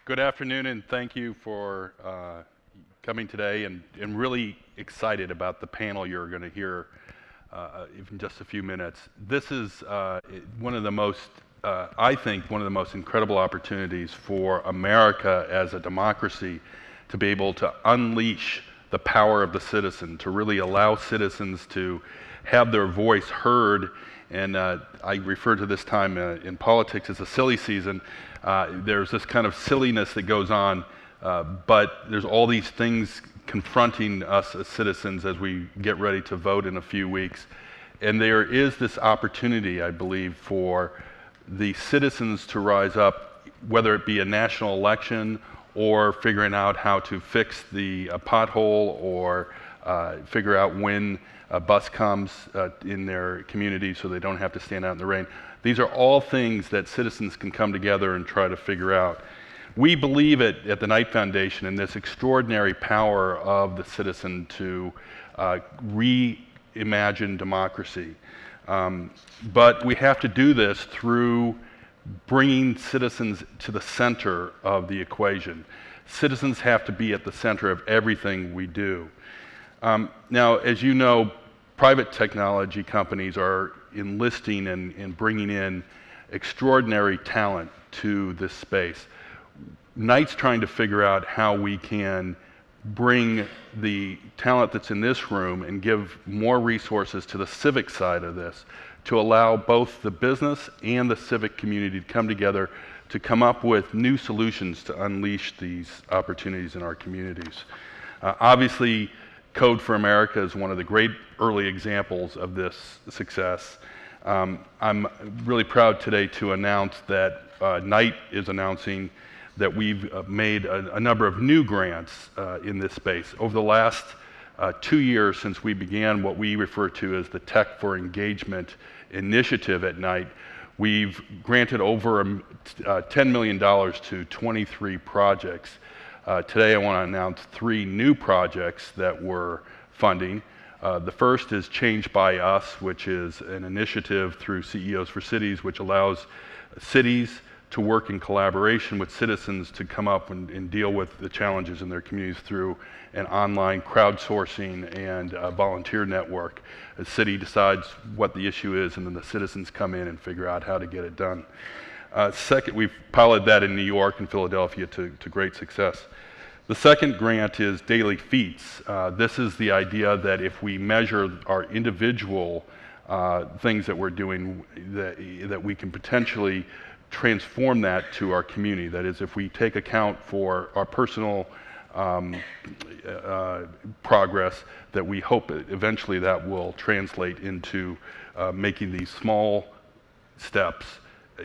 Good afternoon, and thank you for coming today, and really excited about the panel you're going to hear in just a few minutes. This is one of the most, I think, one of the most incredible opportunities for America as a democracy to be able to unleash the power of the citizen, to really allow citizens to have their voice heard. And I refer to this time in politics as a silly season. There's this kind of silliness that goes on, but there's all these things confronting us as citizens as we get ready to vote in a few weeks. And there is this opportunity, I believe, for the citizens to rise up, whether it be a national election or figuring out how to fix the pothole or figure out when a bus comes in their community so they don't have to stand out in the rain. These are all things that citizens can come together and try to figure out. We believe at the Knight Foundation in this extraordinary power of the citizen to reimagine democracy. But we have to do this through bringing citizens to the center of the equation. Citizens have to be at the center of everything we do. Now, as you know, private technology companies are enlisting and bringing in extraordinary talent to this space. Knight's trying to figure out how we can bring the talent that's in this room and give more resources to the civic side of this to allow both the business and the civic community to come together to come up with new solutions to unleash these opportunities in our communities. Obviously, Code for America is one of the great early examples of this success. I'm really proud today to announce that Knight is announcing that we've made a number of new grants in this space. Over the last 2 years since we began what we refer to as the Tech for Engagement initiative at Knight, we've granted over $10 million to 23 projects. Today I want to announce 3 new projects that we're funding. The first is Change by Us, which is an initiative through CEOs for Cities, which allows cities to work in collaboration with citizens to come up and deal with the challenges in their communities through an online crowdsourcing and volunteer network. A city decides what the issue is, and then the citizens come in and figure out how to get it done. Second, we've piloted that in New York and Philadelphia to great success. The second grant is Daily Feats. This is the idea that if we measure our individual things that we're doing, that we can potentially transform that to our community. That is, if we take account for our personal progress, that we hope eventually that will translate into making these small steps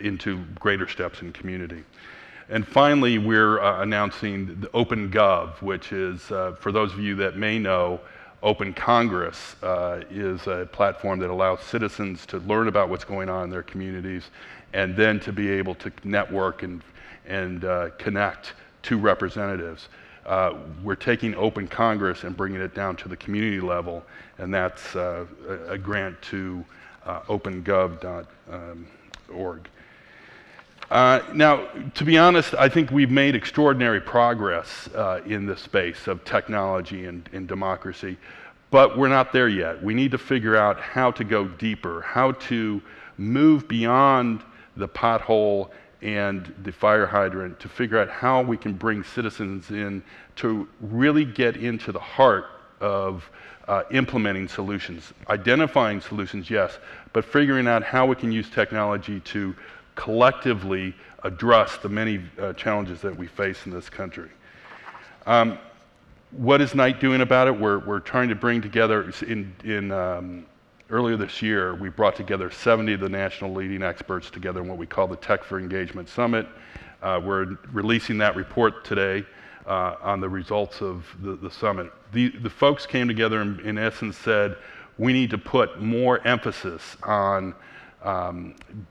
into greater steps in community. And finally, we're announcing the Open Gov, which is, for those of you that may know, Open Congress is a platform that allows citizens to learn about what's going on in their communities and then to be able to network and connect to representatives. We're taking Open Congress and bringing it down to the community level, and that's a grant to opengov.org. Now, to be honest, I think we've made extraordinary progress in this space of technology and democracy, but we're not there yet. We need to figure out how to go deeper, how to move beyond the pothole and the fire hydrant to figure out how we can bring citizens in to really get into the heart of implementing solutions. Identifying solutions, yes, but figuring out how we can use technology to collectively address the many challenges that we face in this country. What is Knight doing about it? We're trying to bring together, earlier this year, we brought together 70 of the national leading experts together in what we call the Tech for Engagement Summit. We're releasing that report today on the results of the summit. The folks came together and in essence said, we need to put more emphasis on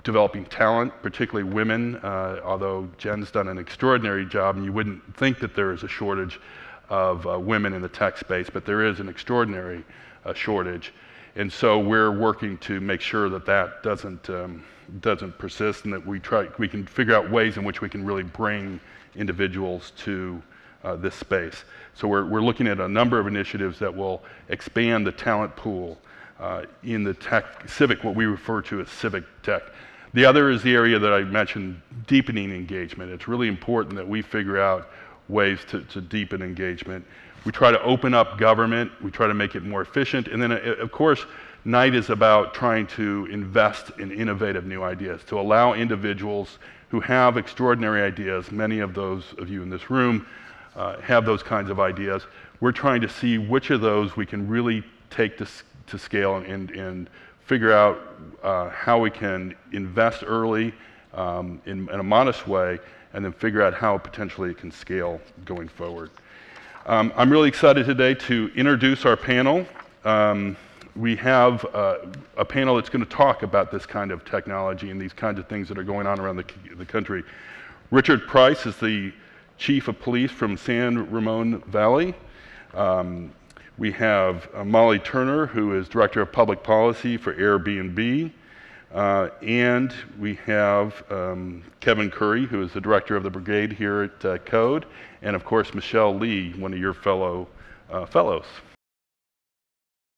developing talent, particularly women, although Jen's done an extraordinary job, and you wouldn't think that there is a shortage of women in the tech space, but there is an extraordinary shortage. And so we're working to make sure that that doesn't persist, and that we can figure out ways in which we can really bring individuals to this space. So we're looking at a number of initiatives that will expand the talent pool in the civic, what we refer to as civic tech. The other is the area that I mentioned, deepening engagement. It's really important that we figure out ways to deepen engagement. We try to open up government, we try to make it more efficient, and then of course, Night is about trying to invest in innovative new ideas, to allow individuals who have extraordinary ideas, many of those of you in this room have those kinds of ideas. We're trying to see which of those we can really take to scale and figure out how we can invest early in a modest way, and then figure out how potentially it can scale going forward. I'm really excited today to introduce our panel. We have a panel that's going to talk about this kind of technology and these kinds of things that are going on around the country. Richard Price is the Chief of Police from San Ramon Valley. We have Molly Turner, who is Director of Public Policy for Airbnb. And we have Kevin Curry, who is the Director of the Brigade here at Code. And of course, Michelle Lee, one of your fellows.